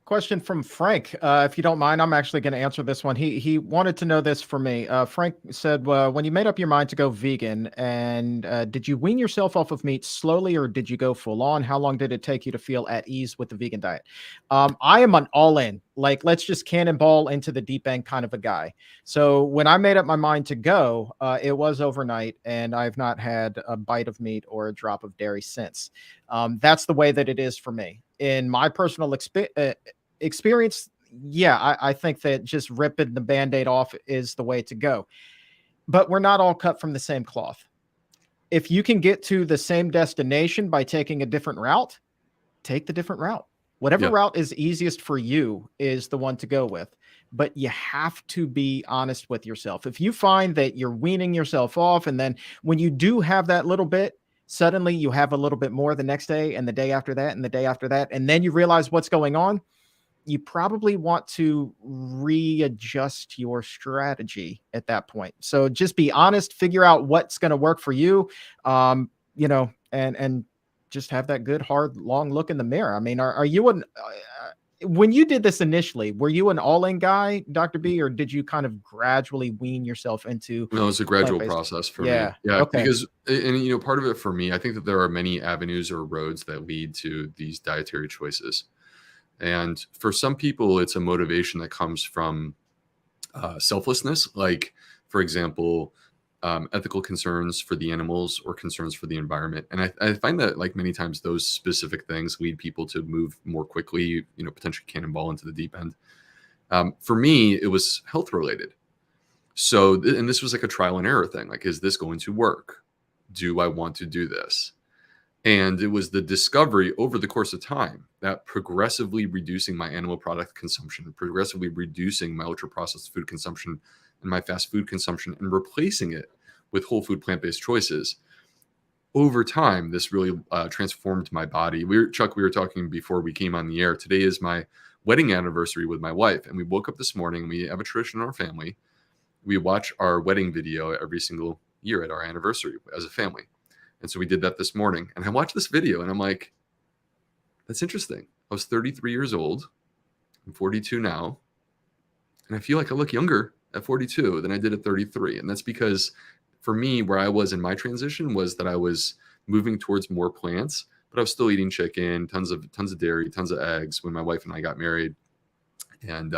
Question from Frank. If you don't mind, I'm actually going to answer this one. He wanted to know this for me. Frank said, when you made up your mind to go vegan, and did you wean yourself off of meat slowly, or did you go full on? How long did it take you to feel at ease with the vegan diet? I am an all in, like, let's just cannonball into the deep end kind of a guy. So when I made up my mind to go, it was overnight, and I've not had a bite of meat or a drop of dairy since. That's the way that it is for me. In my personal experience, yeah, I think that just ripping the Band-Aid off is the way to go. But we're not all cut from the same cloth. If you can get to the same destination by taking a different route, take the different route. Whatever Yeah. route is easiest for you is the one to go with. But you have to be honest with yourself. If you find that you're weaning yourself off, and then when you do have that little bit, suddenly you have a little bit more the next day and the day after that and the day after that, and then you realize what's going on, you probably want to readjust your strategy at that point. So just be honest, figure out what's going to work for you, and just have that good, hard, long look in the mirror. I mean, are you when you did this initially, were you an all-in guy, Dr. B, or did you kind of gradually wean yourself into No, it's a gradual plant-based? process for me. Yeah. Yeah, Okay. because part of it for me, I think that there are many avenues or roads that lead to these dietary choices. And for some people, it's a motivation that comes from selflessness, like, for example, ethical concerns for the animals or concerns for the environment. And I find that, like, many times those specific things lead people to move more quickly, potentially cannonball into the deep end. For me, it was health related. So, and this was like a trial and error thing. Like, is this going to work? Do I want to do this? And it was the discovery over the course of time that progressively reducing my animal product consumption, progressively reducing my ultra processed food consumption and my fast food consumption, and replacing it with whole food plant-based choices. Over time, this really transformed my body. Chuck, we were talking before we came on the air. Today is my wedding anniversary with my wife. And we woke up this morning, we have a tradition in our family. We watch our wedding video every single year at our anniversary as a family. And so we did that this morning, and I watched this video and I'm like, that's interesting. I was 33 years old. I'm 42 now. And I feel like I look younger at 42 than I did at 33. And that's because for me, where I was in my transition was that I was moving towards more plants, but I was still eating chicken, tons of dairy, tons of eggs when my wife and I got married. And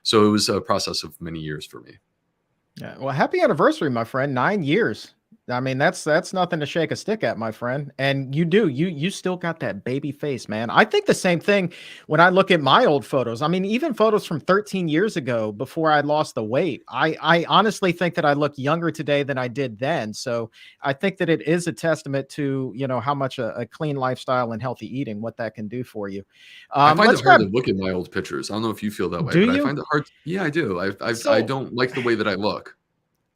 so it was a process of many years for me. Yeah. Well, happy anniversary, my friend. 9 years. I mean, that's nothing to shake a stick at, my friend. And you still got that baby face, man. I think the same thing when I look at my old photos. I mean, even photos from 13 years ago before I lost the weight. I honestly think that I look younger today than I did then. So I think that it is a testament to, how much a clean lifestyle and healthy eating, what that can do for you. I find it hard to look at my old pictures. I don't know if you feel that way, Do but you? I find it hard. Yeah, I do. I don't like the way that I look.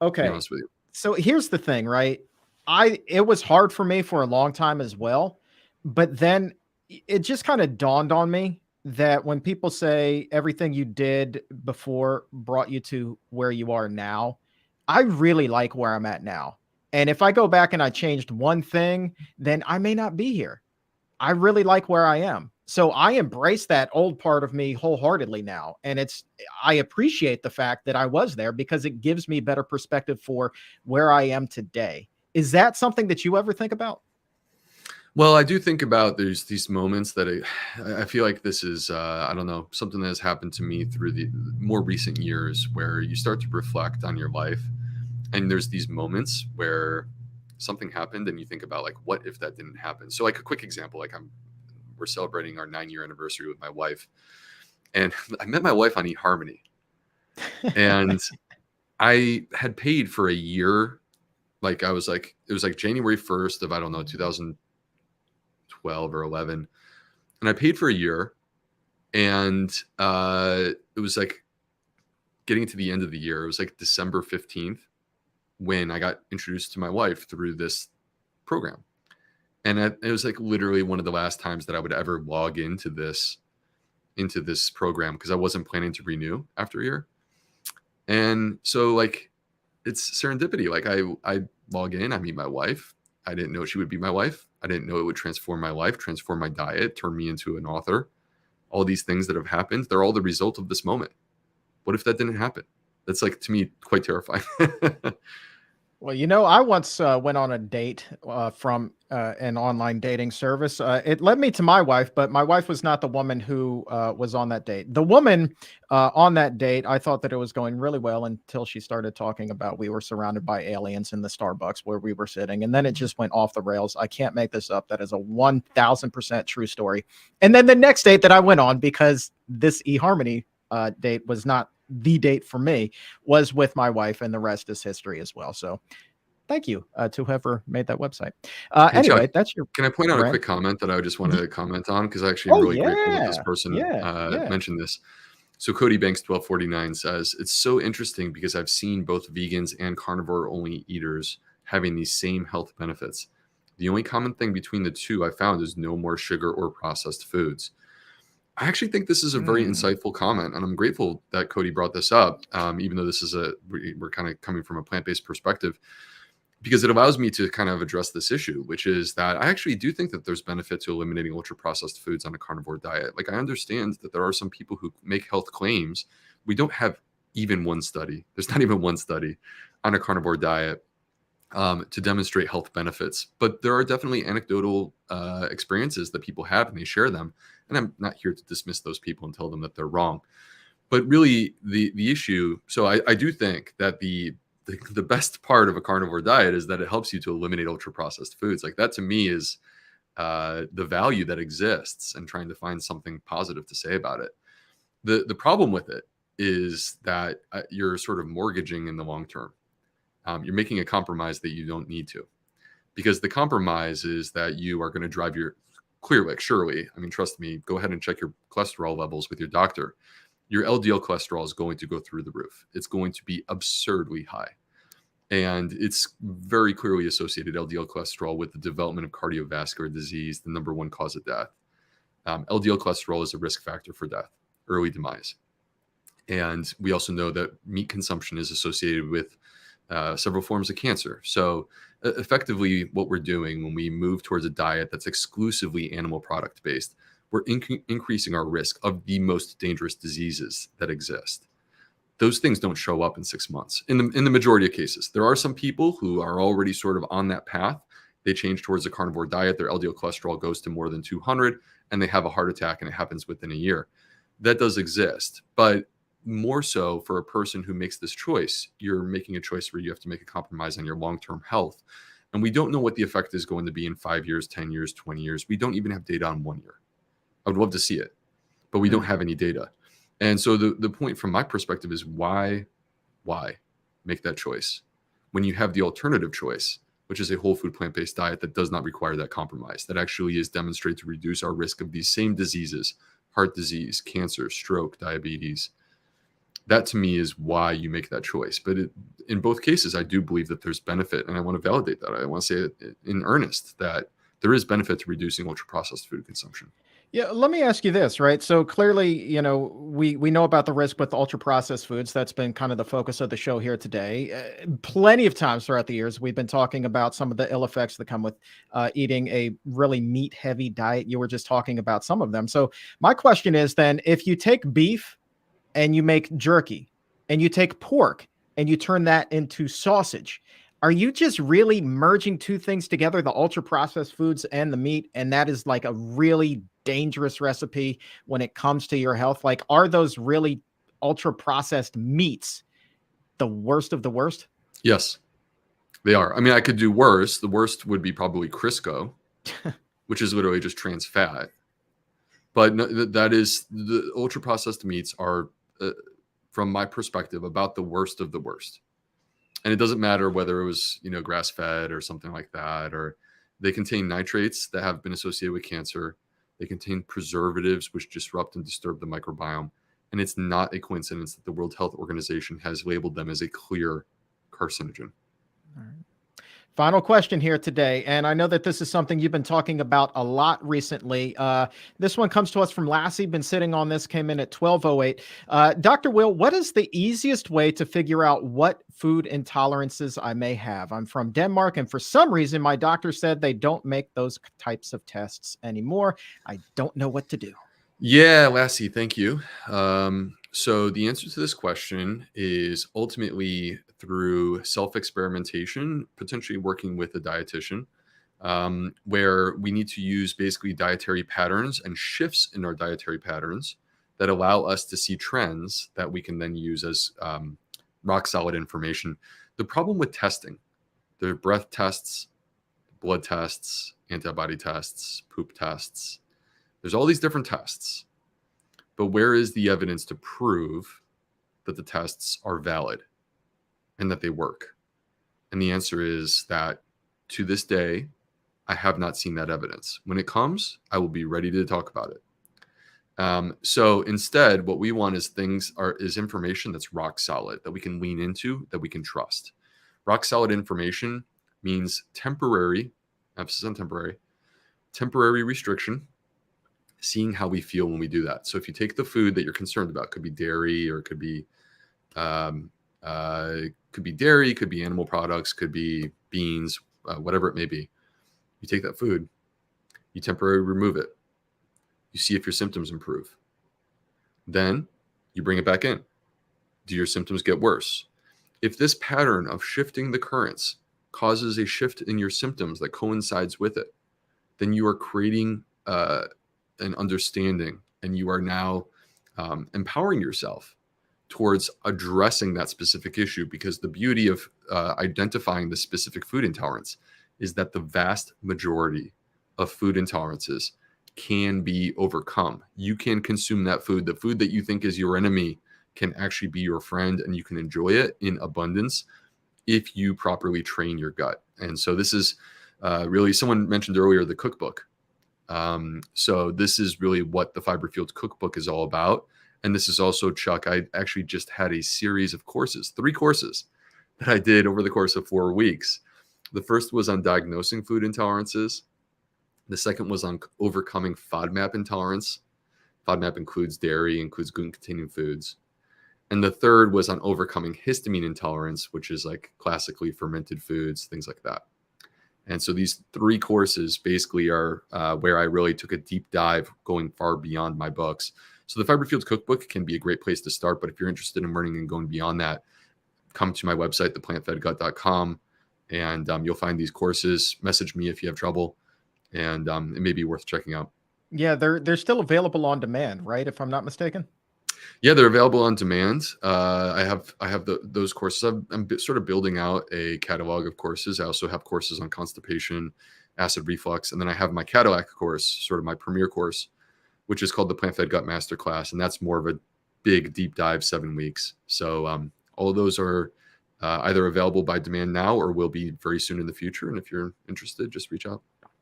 Okay. To be honest with you. So here's the thing, right? It was hard for me for a long time as well, but then it just kind of dawned on me that when people say everything you did before brought you to where you are now, I really like where I'm at now. And if I go back and I changed one thing, then I may not be here. I really like where I am. So I embrace that old part of me wholeheartedly now. And I appreciate the fact that I was there because it gives me better perspective for where I am today. Is that something that you ever think about? Well, I do think about there's these moments that I feel like this is, I don't know, something that has happened to me through the more recent years where you start to reflect on your life. And there's these moments where something happened and you think about, like, what if that didn't happen? So, like, a quick example, like, we're celebrating our 9-year anniversary with my wife, and I met my wife on eHarmony, and I had paid for a year. Like, it was like January 1st of, I don't know, 2012 or 11. And I paid for a year, and it was like getting to the end of the year. It was like December 15th when I got introduced to my wife through this program. And it was like literally one of the last times that I would ever log into this program, because I wasn't planning to renew after a year. And so, like, it's serendipity. Like, I log in, I meet my wife. I didn't know she would be my wife. I didn't know it would transform my life, transform my diet, turn me into an author. all these things that have happened, they're all the result of this moment. What if that didn't happen? That's like, to me, quite terrifying. Well, I once went on a date from an online dating service. It led me to my wife, but my wife was not the woman who was on that date. The woman on that date, I thought that it was going really well until she started talking about we were surrounded by aliens in the Starbucks where we were sitting. And then it just went off the rails. I can't make this up. That is a 1000% true story. And then the next date that I went on, because this eHarmony date was not the date for me, was with my wife, and the rest is history as well. So thank you to whoever made that website. Hey, Anyway, Chuck, that's your can I point out a brand. quick comment that I just want to comment on? Because actually, I'm Oh really grateful that this yeah, person yeah. mentioned this. So Cody Banks 1249 says, it's so interesting because I've seen both vegans and carnivore only eaters having these same health benefits. The only common thing between the two I found is no more sugar or processed foods. I actually think this is a very insightful comment, and I'm grateful that Cody brought this up, even though this is we're kind of coming from a plant-based perspective, because it allows me to kind of address this issue, which is that I actually do think that there's benefit to eliminating ultra-processed foods on a carnivore diet. Like, I understand that there are some people who make health claims. We don't have even one study. There's not even one study on a carnivore diet to demonstrate health benefits. But there are definitely anecdotal experiences that people have, and they share them. And I'm not here to dismiss those people and tell them that they're wrong. But really, the issue, so I do think that the best part of a carnivore diet is that it helps you to eliminate ultra-processed foods. Like, that to me is the value that exists, and trying to find something positive to say about it. The problem with it is that you're sort of mortgaging in the long term. You're making a compromise that you don't need to, because the compromise is that you are going to drive surely, I mean, trust me, go ahead and check your cholesterol levels with your doctor. Your LDL cholesterol is going to go through the roof. It's going to be absurdly high. And it's very clearly associated, LDL cholesterol, with the development of cardiovascular disease, the number one cause of death. LDL cholesterol is a risk factor for death, early demise. And we also know that meat consumption is associated with several forms of cancer. So effectively, what we're doing when we move towards a diet that's exclusively animal product based, we're increasing our risk of the most dangerous diseases that exist. Those things don't show up in 6 months in the majority of cases. There are some people who are already sort of on that path. They change towards a carnivore diet, their LDL cholesterol goes to more than 200, and they have a heart attack, and it happens within a year. That does exist. But more so for a person who makes this choice, you're making a choice where you have to make a compromise on your long-term health. And we don't know what the effect is going to be in 5 years, 10 years, 20 years. We don't even have data on 1 year. I would love to see it, but we don't have any data. And so the point from my perspective is why make that choice when you have the alternative choice, which is a whole food plant-based diet that does not require that compromise, that actually is demonstrated to reduce our risk of these same diseases, heart disease, cancer, stroke, diabetes. That to me is why you make that choice. But in both cases, I do believe that there's benefit, and I want to validate that. I want to say it in earnest that there is benefit to reducing ultra-processed food consumption. Yeah, let me ask you this, right? So clearly, we know about the risk with ultra processed foods. That's been kind of the focus of the show here today. Plenty of times throughout the years, we've been talking about some of the ill effects that come with eating a really meat heavy diet. You were just talking about some of them. So my question is then, if you take beef and you make jerky, and you take pork and you turn that into sausage, are you just really merging two things together, the ultra processed foods and the meat? And that is like a really dangerous recipe when it comes to your health? Like, are those really ultra processed meats the worst of the worst? Yes, they are. I mean, I could do worse. The worst would be probably Crisco, which is literally just trans fat. But no, that is, the ultra processed meats are, from my perspective, about the worst of the worst. And it doesn't matter whether it was, grass fed or something like that, or they contain nitrates that have been associated with cancer. They contain preservatives, which disrupt and disturb the microbiome. And it's not a coincidence that the World Health Organization has labeled them as a clear carcinogen. All right. Final question here today, and I know that this is something you've been talking about a lot recently. This one comes to us from Lassie, been sitting on this, came in at 12:08. Dr. Will, what is the easiest way to figure out what food intolerances I may have? I'm from Denmark, and for some reason, my doctor said they don't make those types of tests anymore. I don't know what to do. Yeah, Lassie, thank you. So the answer to this question is ultimately through self-experimentation, potentially working with a dietitian, where we need to use basically dietary patterns and shifts in our dietary patterns that allow us to see trends that we can then use as rock solid information. The problem with testing, there are breath tests, blood tests, antibody tests, poop tests. There's all these different tests, but where is the evidence to prove that the tests are valid and that they work? And the answer is that to this day, I have not seen that evidence. When it comes, I will be ready to talk about it. So instead, what we want is information that's rock solid, that we can lean into, that we can trust. Rock solid information means temporary, emphasis on temporary restriction, seeing how we feel when we do that. So if you take the food that you're concerned about, could be dairy, or could be dairy, could be animal products, could be beans, whatever it may be. You take that food, you temporarily remove it. You see if your symptoms improve. Then you bring it back in. Do your symptoms get worse? If this pattern of shifting the currents causes a shift in your symptoms that coincides with it, then you are creating an understanding, and you are now empowering yourself towards addressing that specific issue. Because the beauty of identifying the specific food intolerance is that the vast majority of food intolerances can be overcome. You can consume that food. The food that you think is your enemy can actually be your friend, and you can enjoy it in abundance if you properly train your gut. And so this is really, someone mentioned earlier the cookbook. So this is really what the Fiber Fueled Cookbook is all about. And this is also, Chuck, I actually just had a series of courses, 3 courses that I did over the course of 4 weeks. The first was on diagnosing food intolerances. The second was on overcoming FODMAP intolerance. FODMAP includes dairy, includes gluten-containing foods. And the third was on overcoming histamine intolerance, which is like classically fermented foods, things like that. And so these 3 courses basically are where I really took a deep dive, going far beyond my books. So the Fiber Fueled Cookbook can be a great place to start. But if you're interested in learning and going beyond that, come to my website, theplantfedgut.com, and you'll find these courses. Message me if you have trouble, and it may be worth checking out. Yeah, they're still available on demand, right? If I'm not mistaken. Yeah, they're available on demand. I have those courses. I'm sort of building out a catalog of courses. I also have courses on constipation, acid reflux, and then I have my Cadillac course, sort of my premier course, which is called the Plant Fed Gut Masterclass, and that's more of a big deep dive, 7 weeks. So all of those are either available by demand now or will be very soon in the future. And if you're interested, just reach out.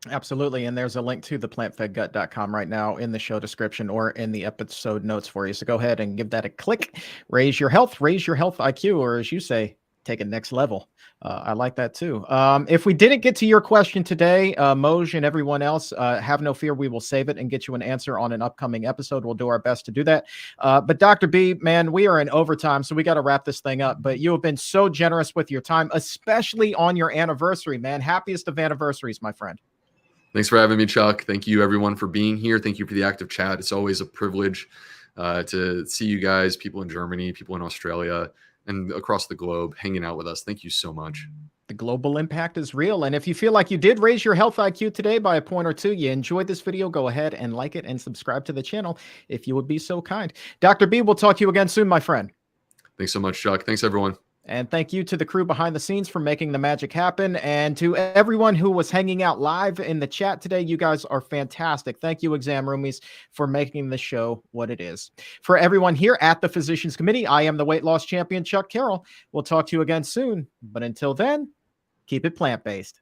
Absolutely. And there's a link to theplantfedgut.com right now in the show description or in the episode notes for you. So go ahead and give that a click. Raise your health IQ, or as you say, take it next level. I like that too. If we didn't get to your question today, Moj and everyone else, have no fear. We will save it and get you an answer on an upcoming episode. We'll do our best to do that. But Dr. B, man, we are in overtime, so we got to wrap this thing up. But you have been so generous with your time, especially on your anniversary, man. Happiest of anniversaries, my friend. Thanks for having me, Chuck. Thank you, everyone, for being here. Thank you for the active chat. It's always a privilege to see you guys, people in Germany, people in Australia, and across the globe hanging out with us. Thank you so much. The global impact is real. And if you feel like you did raise your health IQ today by a point or two, you enjoyed this video, go ahead and like it and subscribe to the channel if you would be so kind. Dr. B, we'll talk to you again soon, my friend. Thanks so much, Chuck. Thanks, everyone. And thank you to the crew behind the scenes for making the magic happen. And to everyone who was hanging out live in the chat today, you guys are fantastic. Thank you, exam roomies, for making the show what it is. For everyone here at the Physicians Committee, I am the weight loss champion, Chuck Carroll. We'll talk to you again soon. But until then, keep it plant-based.